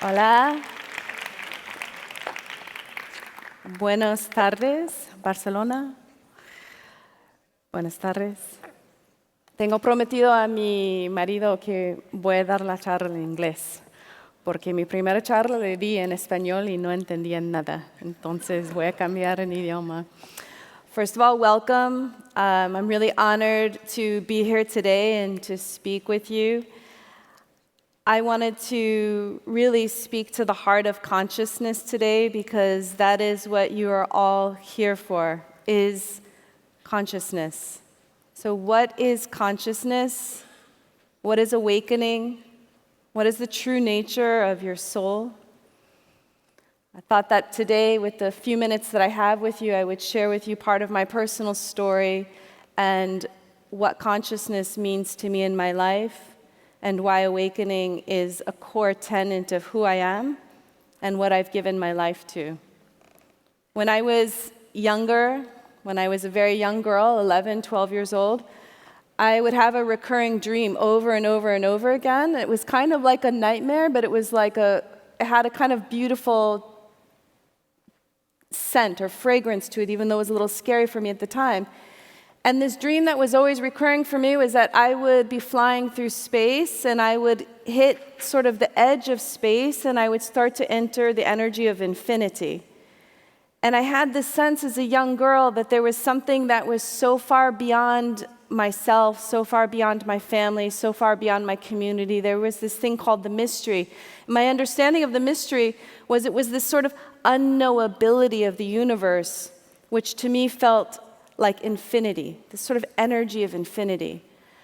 Hola. Buenas tardes, Barcelona. Buenas tardes. Tengo prometido a mi marido que voy a dar la charla en inglés, porque mi primera charla le di en español y no entendía nada. Entonces voy a cambiar en idioma. First of all, welcome. I'm really honored to be here today and to speak with you. I wanted to really speak to the heart of consciousness today because that is what you are all here for, is consciousness. So what is consciousness? What is awakening? What is the true nature of your soul? I thought that today, with the few minutes that I have with you, I would share with you part of my personal story and what consciousness means to me in my life, and why awakening is a core tenet of who I am and what I've given my life to. When I was younger, when I was a very young girl, 11, 12 years old, I would have a recurring dream over and over and over again. It was kind of like a nightmare, but it had a kind of beautiful scent or fragrance to it, even though it was a little scary for me at the time. And this dream that was always recurring for me was that I would be flying through space and I would hit sort of the edge of space and I would start to enter the energy of infinity. And I had this sense as a young girl that there was something that was so far beyond myself, so far beyond my family, so far beyond my community. There was this thing called the mystery. My understanding of the mystery was it was this sort of unknowability of the universe, which to me felt like infinity, this sort of energy of infinity.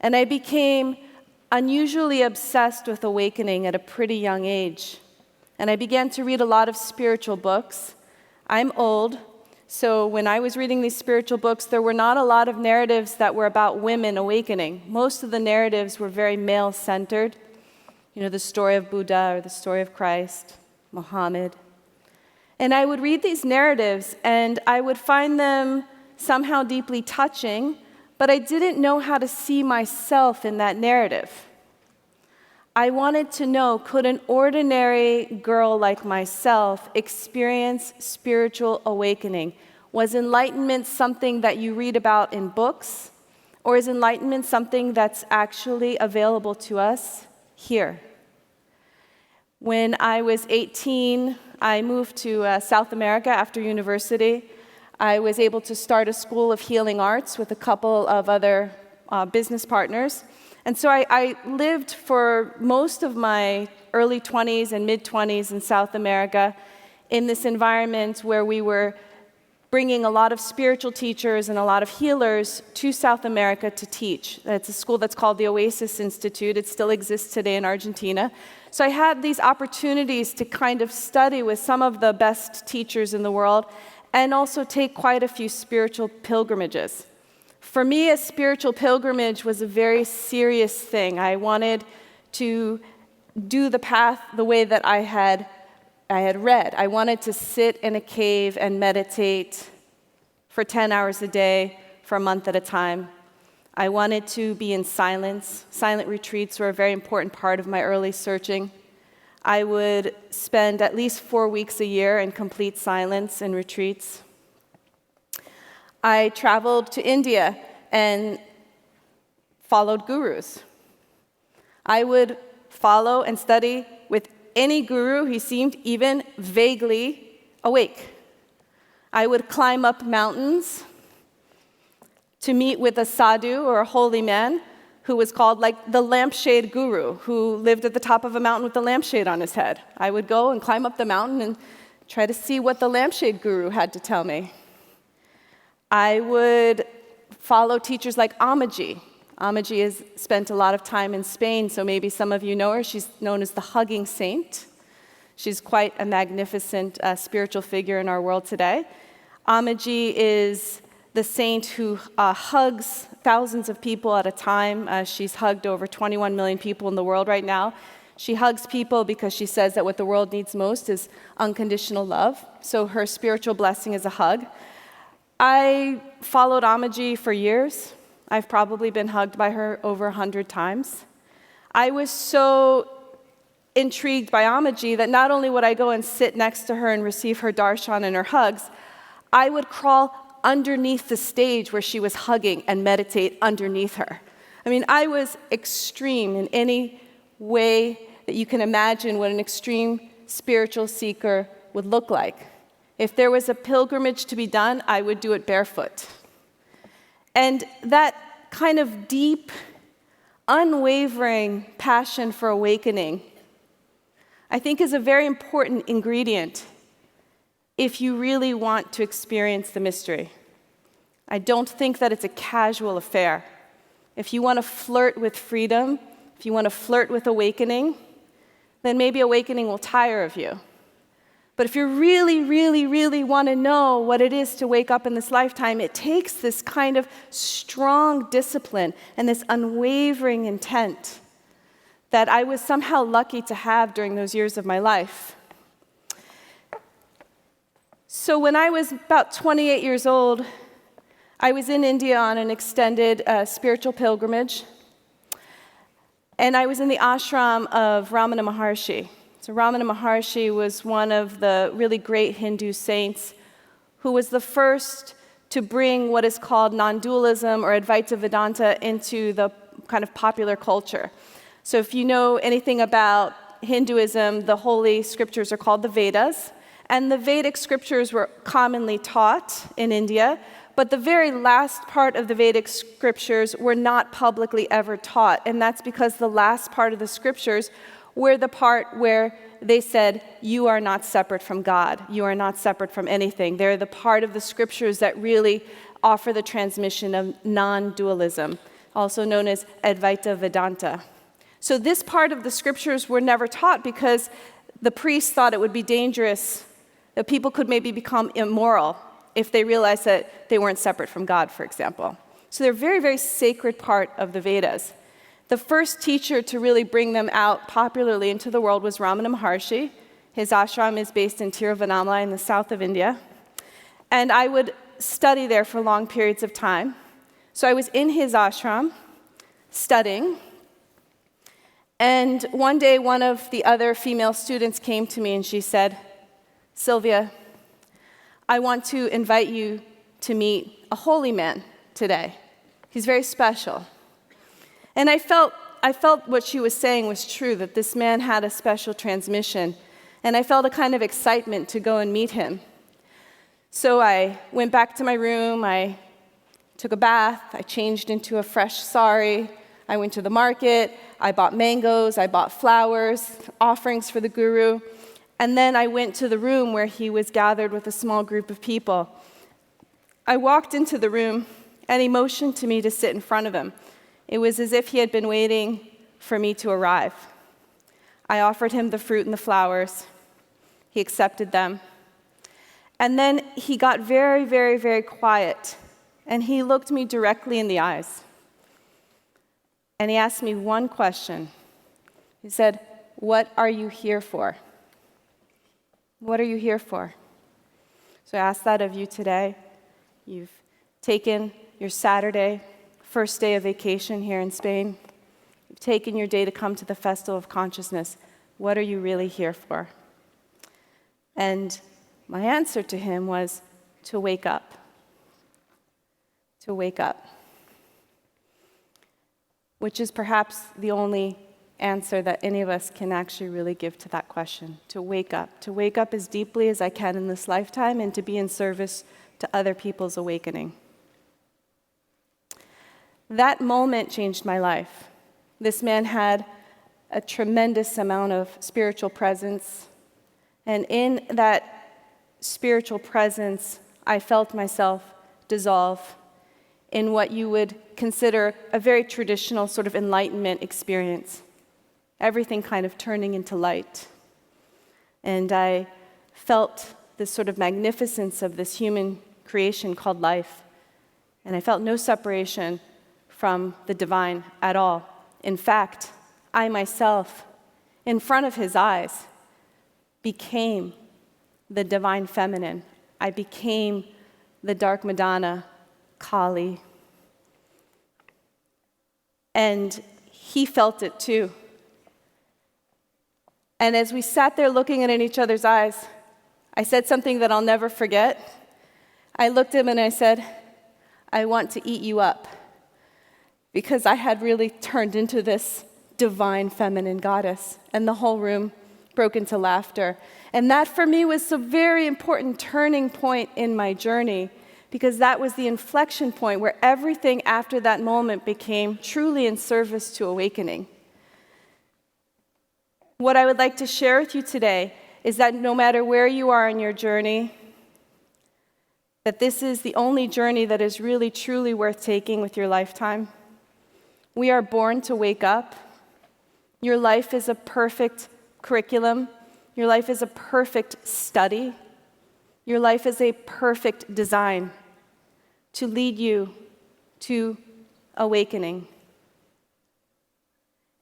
And I became unusually obsessed with awakening at a pretty young age. And I began to read a lot of spiritual books. I'm old, so when I was reading these spiritual books, there were not a lot of narratives that were about women awakening. Most of the narratives were very male-centered. You know, the story of Buddha or the story of Christ, Muhammad. And I would read these narratives, and I would find them somehow deeply touching, but I didn't know how to see myself in that narrative. I wanted to know, could an ordinary girl like myself experience spiritual awakening? Was enlightenment something that you read about in books, or is enlightenment something that's actually available to us here? When I was 18, I moved to South America after university. I was able to start a school of healing arts with a couple of other business partners. And so I lived for most of my early 20s and mid-20s in South America in this environment where we were bringing a lot of spiritual teachers and a lot of healers to South America to teach. It's a school that's called the Oasis Institute. It still exists today in Argentina. So I had these opportunities to kind of study with some of the best teachers in the world and also take quite a few spiritual pilgrimages. For me, a spiritual pilgrimage was a very serious thing. I wanted to do the path the way that I had read. I wanted to sit in a cave and meditate for 10 hours a day for a month at a time. I wanted to be in silence. Silent retreats were a very important part of my early searching. I would spend at least 4 weeks a year in complete silence and retreats. I traveled to India and followed gurus. I would follow and study with any guru who seemed even vaguely awake. I would climb up mountains to meet with a sadhu or a holy man who was called like the lampshade guru, who lived at the top of a mountain with a lampshade on his head. I would go and climb up the mountain and try to see what the lampshade guru had to tell me. I would follow teachers like Amaji. Amaji has spent a lot of time in Spain, so maybe some of you know her. She's known as the hugging saint. She's quite a magnificent spiritual figure in our world today. Amaji is the saint who hugs thousands of people at a time. She's hugged over 21 million people in the world right now. She hugs people because she says that what the world needs most is unconditional love. So her spiritual blessing is a hug. I followed Amaji for years. I've probably been hugged by her over 100 times. I was so intrigued by Amaji that not only would I go and sit next to her and receive her darshan and her hugs, I would crawl underneath the stage where she was hugging and meditate underneath her. I mean, I was extreme in any way that you can imagine what an extreme spiritual seeker would look like. If there was a pilgrimage to be done, I would do it barefoot. And that kind of deep, unwavering passion for awakening, I think, is a very important ingredient if you really want to experience the mystery. I don't think that it's a casual affair. If you want to flirt with freedom, if you want to flirt with awakening, then maybe awakening will tire of you. But if you really, really, really want to know what it is to wake up in this lifetime, it takes this kind of strong discipline and this unwavering intent that I was somehow lucky to have during those years of my life. So when I was about 28 years old, I was in India on an extended spiritual pilgrimage, and I was in the ashram of Ramana Maharshi. So Ramana Maharshi was one of the really great Hindu saints who was the first to bring what is called non-dualism or Advaita Vedanta into the kind of popular culture. So if you know anything about Hinduism, the holy scriptures are called the Vedas, and the Vedic scriptures were commonly taught in India, but the very last part of the Vedic scriptures were not publicly ever taught, and that's because the last part of the scriptures were the part where they said, you are not separate from God, you are not separate from anything. They're the part of the scriptures that really offer the transmission of non-dualism, also known as Advaita Vedanta. So this part of the scriptures were never taught because the priests thought it would be dangerous, that people could maybe become immoral if they realized that they weren't separate from God, for example. So they're a very, very sacred part of the Vedas. The first teacher to really bring them out popularly into the world was Ramana Maharshi. His ashram is based in Tiruvannamalai in the south of India. And I would study there for long periods of time. So I was in his ashram studying. And one day, one of the other female students came to me and she said, Sylvia, I want to invite you to meet a holy man today. He's very special. And I felt what she was saying was true, that this man had a special transmission. And I felt a kind of excitement to go and meet him. So I went back to my room, I took a bath, I changed into a fresh sari, I went to the market, I bought mangoes, I bought flowers, offerings for the guru, and then I went to the room where he was gathered with a small group of people. I walked into the room, and he motioned to me to sit in front of him. It was as if he had been waiting for me to arrive. I offered him the fruit and the flowers. He accepted them. And then he got very, very, very quiet, and he looked me directly in the eyes. And he asked me one question. He said, "What are you here for? What are you here for?" So I ask that of you today. You've taken your Saturday, first day of vacation here in Spain. You've taken your day to come to the Festival of Consciousness. What are you really here for? And my answer to him was to wake up. To wake up. Which is perhaps the only answer that any of us can actually really give to that question. To wake up as deeply as I can in this lifetime and to be in service to other people's awakening. That moment changed my life. This man had a tremendous amount of spiritual presence, and in that spiritual presence, I felt myself dissolve in what you would consider a very traditional sort of enlightenment experience. Everything kind of turning into light. And I felt this sort of magnificence of this human creation called life. And I felt no separation from the divine at all. In fact, I myself, in front of his eyes, became the divine feminine. I became the dark Madonna, Kali. And he felt it too. And as we sat there looking in each other's eyes, I said something that I'll never forget. I looked at him and I said, I want to eat you up. Because I had really turned into this divine feminine goddess. And the whole room broke into laughter. And that for me was a very important turning point in my journey, because that was the inflection point where everything after that moment became truly in service to awakening. What I would like to share with you today is that no matter where you are in your journey, that this is the only journey that is really truly worth taking with your lifetime. We are born to wake up. Your life is a perfect curriculum. Your life is a perfect study. Your life is a perfect design to lead you to awakening.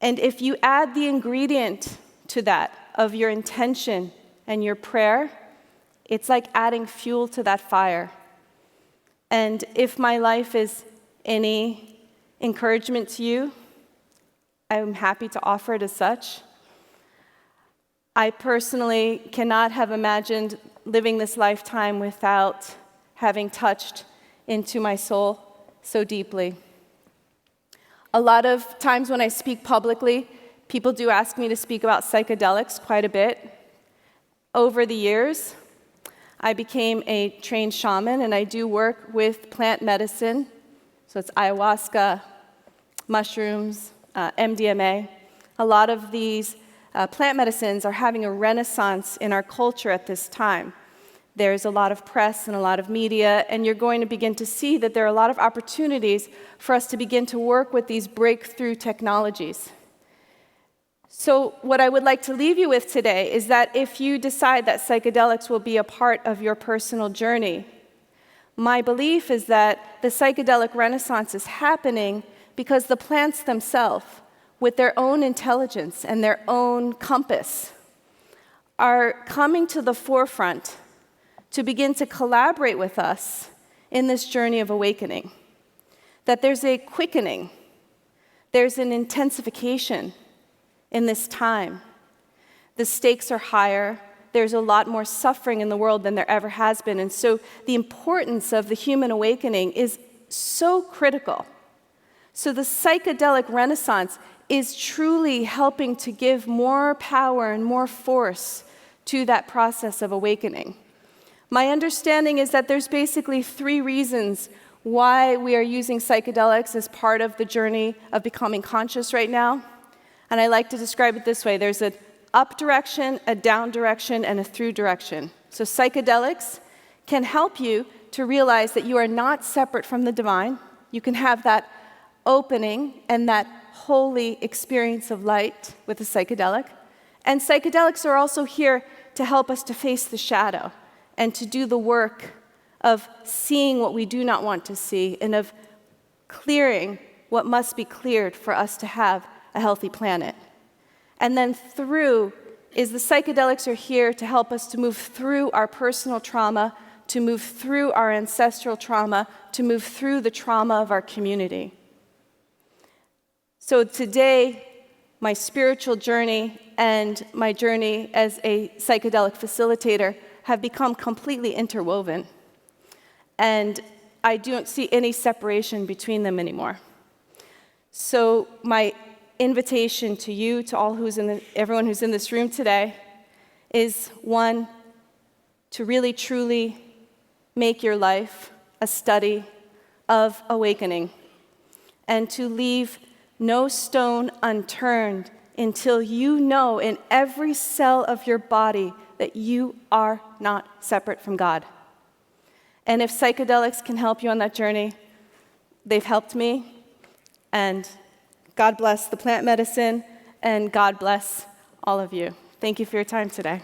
And if you add the ingredient to that of your intention and your prayer, it's like adding fuel to that fire. And if my life is any encouragement to you, I'm happy to offer it as such. I personally cannot have imagined living this lifetime without having touched into my soul so deeply. A lot of times when I speak publicly, people do ask me to speak about psychedelics quite a bit. Over the years, I became a trained shaman, and I do work with plant medicine. So it's ayahuasca, mushrooms, MDMA. A lot of these plant medicines are having a renaissance in our culture at this time. There's a lot of press and a lot of media, and you're going to begin to see that there are a lot of opportunities for us to begin to work with these breakthrough technologies. So what I would like to leave you with today is that if you decide that psychedelics will be a part of your personal journey, my belief is that the psychedelic renaissance is happening because the plants themselves, with their own intelligence and their own compass, are coming to the forefront to begin to collaborate with us in this journey of awakening. That there's a quickening, there's an intensification in this time. The stakes are higher, there's a lot more suffering in the world than there ever has been, and so the importance of the human awakening is so critical. So the psychedelic renaissance is truly helping to give more power and more force to that process of awakening. My understanding is that there's basically 3 reasons why we are using psychedelics as part of the journey of becoming conscious right now. And I like to describe it this way. There's an up direction, a down direction, and a through direction. So psychedelics can help you to realize that you are not separate from the divine. You can have that opening and that holy experience of light with a psychedelic. And psychedelics are also here to help us to face the shadow and to do the work of seeing what we do not want to see and of clearing what must be cleared for us to have a healthy planet. And then through is the psychedelics are here to help us to move through our personal trauma, to move through our ancestral trauma, to move through the trauma of our community. So today, my spiritual journey and my journey as a psychedelic facilitator have become completely interwoven. And I don't see any separation between them anymore. So my invitation to you, to all everyone who's in this room today, is 1, to really truly make your life a study of awakening, and to leave no stone unturned until you know in every cell of your body that you are not separate from God. And if psychedelics can help you on that journey, they've helped me. And God bless the plant medicine, and God bless all of you. Thank you for your time today.